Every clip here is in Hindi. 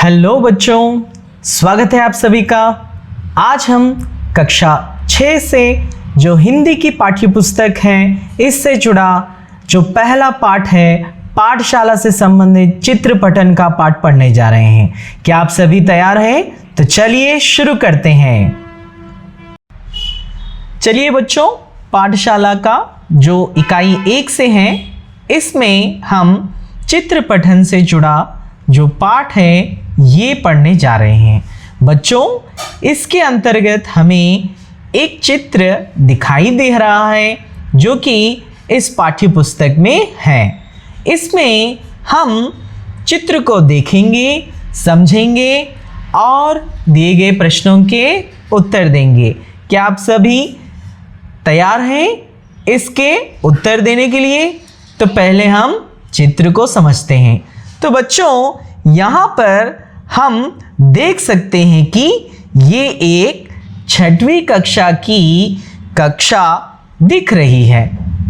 हेलो बच्चों, स्वागत है आप सभी का। आज हम कक्षा 6 से जो हिंदी की पाठ्य पुस्तक है इससे जुड़ा जो पहला पाठ है पाठशाला से संबंधित चित्र पठन का पाठ पढ़ने जा रहे हैं। क्या आप सभी तैयार हैं? तो चलिए शुरू करते हैं। चलिए बच्चों, पाठशाला का जो इकाई 1 से है इसमें हम चित्र पठन से जुड़ा जो पाठ है ये पढ़ने जा रहे हैं। बच्चों, इसके अंतर्गत हमें एक चित्र दिखाई दे रहा है जो कि इस पाठ्य पुस्तक में है। इसमें हम चित्र को देखेंगे, समझेंगे और दिए गए प्रश्नों के उत्तर देंगे। क्या आप सभी तैयार हैं इसके उत्तर देने के लिए? तो पहले हम चित्र को समझते हैं। तो बच्चों, यहाँ पर हम देख सकते हैं कि ये एक 6वीं कक्षा की कक्षा दिख रही है।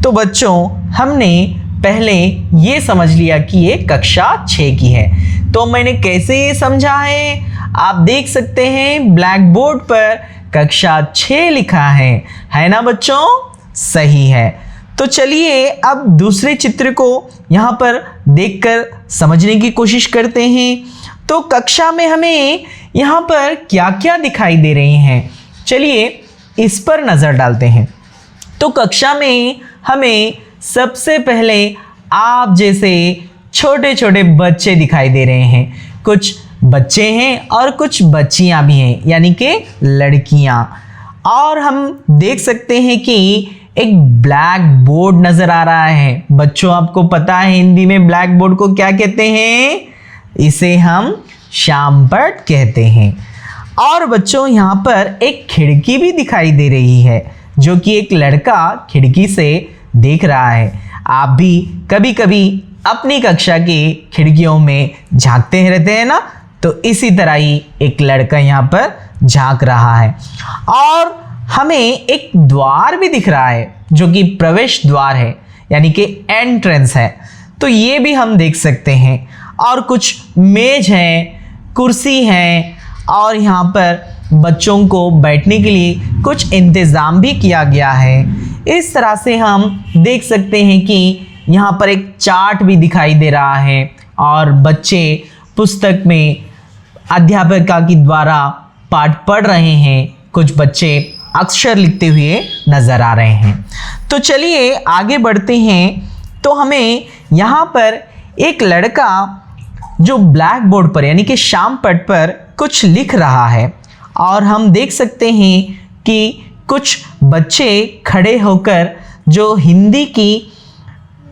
तो बच्चों, हमने पहले ये समझ लिया कि ये कक्षा 6 की है। तो मैंने कैसे ये समझा है? आप देख सकते हैं ब्लैक बोर्ड पर कक्षा 6 लिखा है ना बच्चों? सही है। तो चलिए अब दूसरे चित्र को यहाँ पर देखकर समझने की कोशिश करते हैं। तो कक्षा में हमें यहाँ पर क्या क्या दिखाई दे रहे हैं, चलिए इस पर नज़र डालते हैं। तो कक्षा में हमें सबसे पहले आप जैसे छोटे छोटे बच्चे दिखाई दे रहे हैं। कुछ बच्चे हैं और कुछ बच्चियाँ भी हैं, यानी कि लड़कियाँ। और हम देख सकते हैं कि एक ब्लैक बोर्ड नज़र आ रहा है। बच्चों, आपको पता है हिंदी में ब्लैक बोर्ड को क्या कहते हैं? इसे हम श्यामपट्ट कहते हैं। और बच्चों, यहाँ पर एक खिड़की भी दिखाई दे रही है जो कि एक लड़का खिड़की से देख रहा है। आप भी कभी कभी अपनी कक्षा की खिड़कियों में झांकते रहते हैं ना, तो इसी तरह ही एक लड़का यहाँ पर झांक रहा है। और हमें एक द्वार भी दिख रहा है जो कि प्रवेश द्वार है, यानी कि एंट्रेंस है। तो ये भी हम देख सकते हैं। और कुछ मेज हैं, कुर्सी हैं और यहाँ पर बच्चों को बैठने के लिए कुछ इंतज़ाम भी किया गया है। इस तरह से हम देख सकते हैं कि यहाँ पर एक चार्ट भी दिखाई दे रहा है और बच्चे पुस्तक में अध्यापिका के द्वारा पाठ पढ़ रहे हैं। कुछ बच्चे अक्षर लिखते हुए नज़र आ रहे हैं। तो चलिए आगे बढ़ते हैं। तो हमें यहाँ पर एक लड़का जो ब्लैक बोर्ड पर यानी कि श्यामपट्ट पर कुछ लिख रहा है और हम देख सकते हैं कि कुछ बच्चे खड़े होकर जो हिंदी की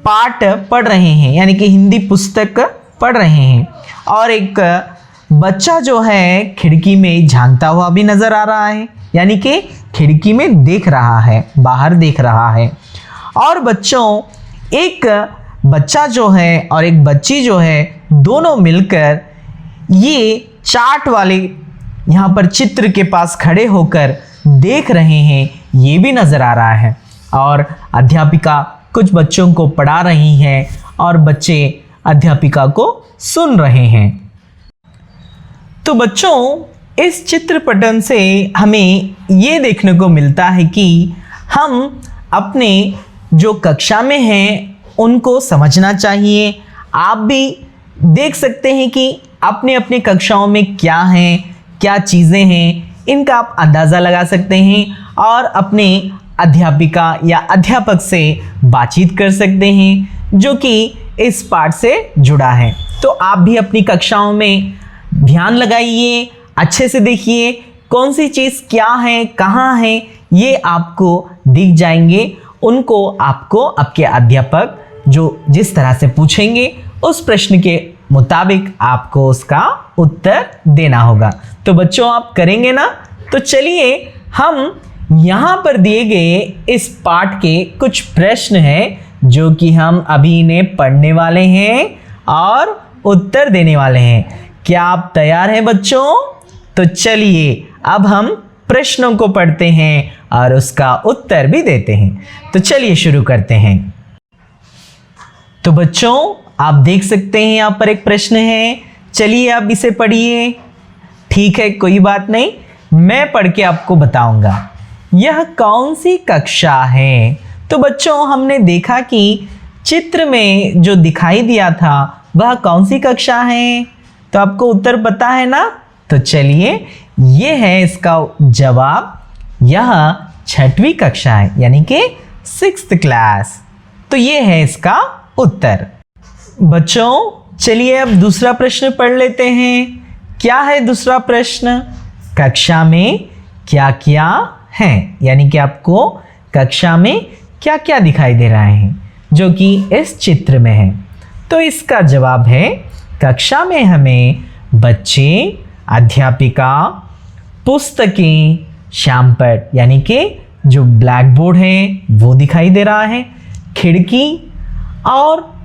पाठ पढ़ रहे हैं, यानी कि हिंदी पुस्तक पढ़ रहे हैं। और एक बच्चा जो है खिड़की में झांकता हुआ भी नज़र आ रहा है, यानी कि खिड़की में देख रहा है, बाहर देख रहा है। और बच्चों, एक बच्चा जो है और एक बच्ची जो है दोनों मिलकर ये चार्ट वाले यहाँ पर चित्र के पास खड़े होकर देख रहे हैं, ये भी नज़र आ रहा है। और अध्यापिका कुछ बच्चों को पढ़ा रही हैं और बच्चे अध्यापिका को सुन रहे हैं। तो बच्चों, इस चित्र पठन से हमें ये देखने को मिलता है कि हम अपने जो कक्षा में हैं उनको समझना चाहिए। आप भी देख सकते हैं कि अपने अपने कक्षाओं में क्या हैं, क्या चीज़ें हैं, इनका आप अंदाज़ा लगा सकते हैं और अपने अध्यापिका या अध्यापक से बातचीत कर सकते हैं जो कि इस पाठ से जुड़ा है। तो आप भी अपनी कक्षाओं में ध्यान लगाइए, अच्छे से देखिए कौन सी चीज़ क्या है, कहाँ है, ये आपको दिख जाएंगे। उनको आपको आपके अध्यापक जो जिस तरह से पूछेंगे उस प्रश्न के मुताबिक आपको उसका उत्तर देना होगा। तो बच्चों, आप करेंगे ना? तो चलिए हम यहाँ पर दिए गए इस पाठ के कुछ प्रश्न हैं जो कि हम अभी इन्हें पढ़ने वाले हैं और उत्तर देने वाले हैं। क्या आप तैयार हैं बच्चों? तो चलिए अब हम प्रश्नों को पढ़ते हैं और उसका उत्तर भी देते हैं। तो चलिए शुरू करते हैं। तो बच्चों, आप देख सकते हैं यहाँ पर एक प्रश्न है, चलिए अब इसे पढ़िए। ठीक है, कोई बात नहीं, मैं पढ़ के आपको बताऊंगा। यह कौन सी कक्षा है? तो बच्चों हमने देखा कि चित्र में जो दिखाई दिया था वह कौन सी कक्षा है? तो आपको उत्तर पता है ना? तो चलिए, ये है इसका जवाब। यह 6वीं कक्षा है, यानी कि 6th क्लास। तो ये है इसका उत्तर। बच्चों चलिए अब दूसरा प्रश्न पढ़ लेते हैं। क्या है दूसरा प्रश्न? कक्षा में क्या क्या है, यानी कि आपको कक्षा में क्या क्या दिखाई दे रहा है जो कि इस चित्र में है। तो इसका जवाब है, कक्षा में हमें बच्चे, अध्यापिका, पुस्तकें, श्यामपट्ट यानी कि जो ब्लैक बोर्ड है वो दिखाई दे रहा है, खिड़की, और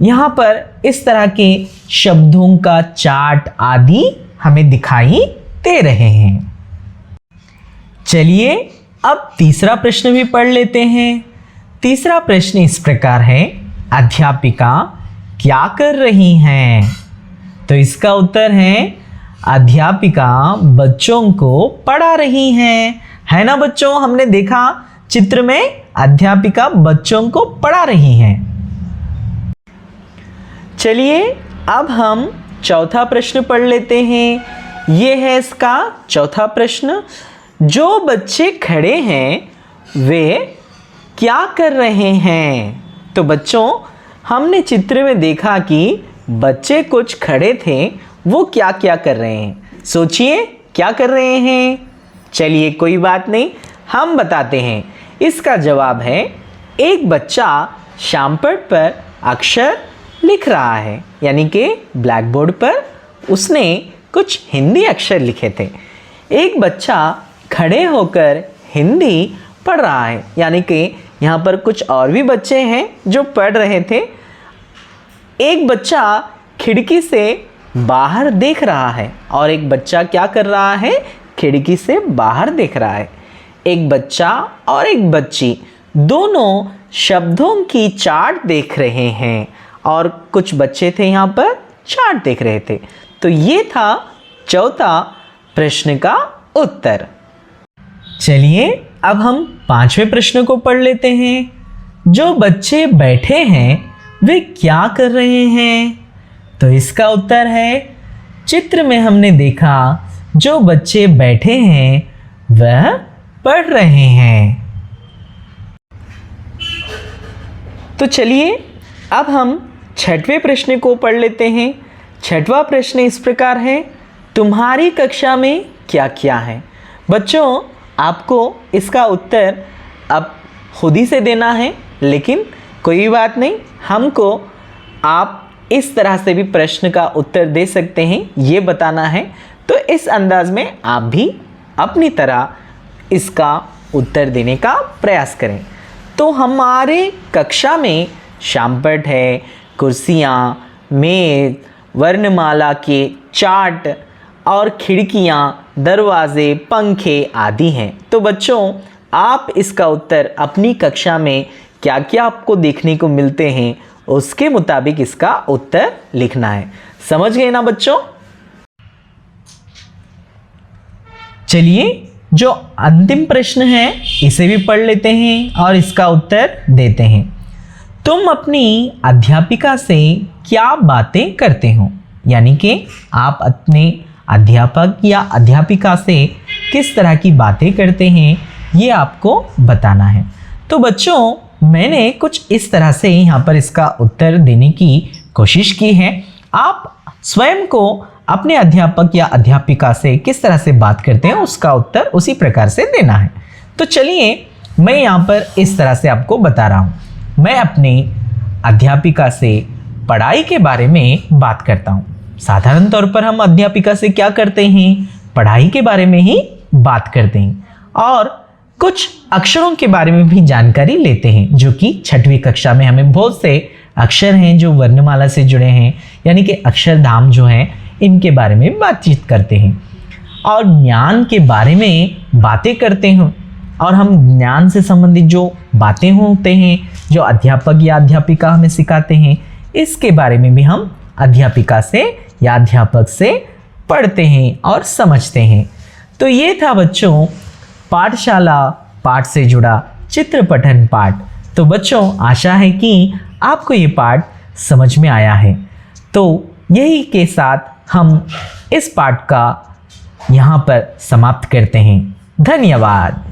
यहाँ पर इस तरह के शब्दों का चार्ट आदि हमें दिखाई दे रहे हैं। चलिए अब तीसरा प्रश्न भी पढ़ लेते हैं। तीसरा प्रश्न इस प्रकार है, अध्यापिका क्या कर रही हैं? तो इसका उत्तर है, अध्यापिका बच्चों को पढ़ा रही हैं। है ना बच्चों? हमने देखा चित्र में अध्यापिका बच्चों को पढ़ा रही हैं। चलिए अब हम चौथा प्रश्न पढ़ लेते हैं। ये है इसका चौथा प्रश्न, जो बच्चे खड़े हैं वे क्या कर रहे हैं? तो बच्चों हमने चित्र में देखा कि बच्चे कुछ खड़े थे, वो क्या क्या कर रहे हैं? सोचिए क्या कर रहे हैं? चलिए कोई बात नहीं, हम बताते हैं। इसका जवाब है, एक बच्चा श्यामपट्ट पर अक्षर लिख रहा है, यानी कि ब्लैक बोर्ड पर उसने कुछ हिंदी अक्षर लिखे थे। एक बच्चा खड़े होकर हिंदी पढ़ रहा है, यानी कि यहाँ पर कुछ और भी बच्चे हैं जो पढ़ रहे थे। एक बच्चा खिड़की से बाहर देख रहा है और एक बच्चा क्या कर रहा है? खिड़की से बाहर देख रहा है। एक बच्चा और एक बच्ची दोनों शब्दों की चार्ट देख रहे हैं और कुछ बच्चे थे यहाँ पर चार्ट देख रहे थे। तो ये था चौथा प्रश्न का उत्तर। चलिए अब हम 5वें प्रश्न को पढ़ लेते हैं। जो बच्चे बैठे हैं वे क्या कर रहे हैं? तो इसका उत्तर है, चित्र में हमने देखा जो बच्चे बैठे हैं वह पढ़ रहे हैं। तो चलिए अब हम 6वें प्रश्न को पढ़ लेते हैं। 6वां प्रश्न इस प्रकार है, तुम्हारी कक्षा में क्या क्या है? बच्चों आपको इसका उत्तर अब खुद ही से देना है, लेकिन कोई बात नहीं, हमको आप इस तरह से भी प्रश्न का उत्तर दे सकते हैं, ये बताना है। तो इस अंदाज में आप भी अपनी तरह इसका उत्तर देने का प्रयास करें। तो हमारे कक्षा में श्यामपट्ट है, कुर्सियाँ, मेज, वर्णमाला के चार्ट और खिड़कियाँ, दरवाजे, पंखे आदि हैं। तो बच्चों आप इसका उत्तर अपनी कक्षा में क्या क्या आपको देखने को मिलते हैं उसके मुताबिक इसका उत्तर लिखना है। समझ गए ना बच्चों? चलिए जो अंतिम प्रश्न है इसे भी पढ़ लेते हैं और इसका उत्तर देते हैं। तुम अपनी अध्यापिका से क्या बातें करते हो? यानी कि आप अपने अध्यापक या अध्यापिका से किस तरह की बातें करते हैं ये आपको बताना है। तो बच्चों मैंने कुछ इस तरह से यहाँ पर इसका उत्तर देने की कोशिश की है। आप स्वयं को अपने अध्यापक या अध्यापिका से किस तरह से बात करते हैं उसका उत्तर उसी प्रकार से देना है। तो चलिए मैं यहाँ पर इस तरह से आपको बता रहा हूँ। मैं अपनी अध्यापिका से पढ़ाई के बारे में बात करता हूँ। साधारण तौर पर हम अध्यापिका से क्या करते हैं? पढ़ाई के बारे में ही बात करते हैं और कुछ अक्षरों के बारे में भी जानकारी लेते हैं, जो कि 6वीं कक्षा में हमें बहुत से अक्षर हैं जो वर्णमाला से जुड़े हैं, यानी कि अक्षरधाम जो हैं इनके बारे में बातचीत करते हैं और ज्ञान के बारे में बातें करते हैं। और हम ज्ञान से संबंधित जो बातें होते हैं जो अध्यापक या अध्यापिका हमें सिखाते हैं इसके बारे में भी हम अध्यापिका से या अध्यापक से पढ़ते हैं और समझते हैं। तो ये था बच्चों पाठशाला पाठ से जुड़ा चित्र पठन पाठ। तो बच्चों आशा है कि आपको ये पाठ समझ में आया है। तो यही के साथ हम इस पाठ का यहाँ पर समाप्त करते हैं। धन्यवाद।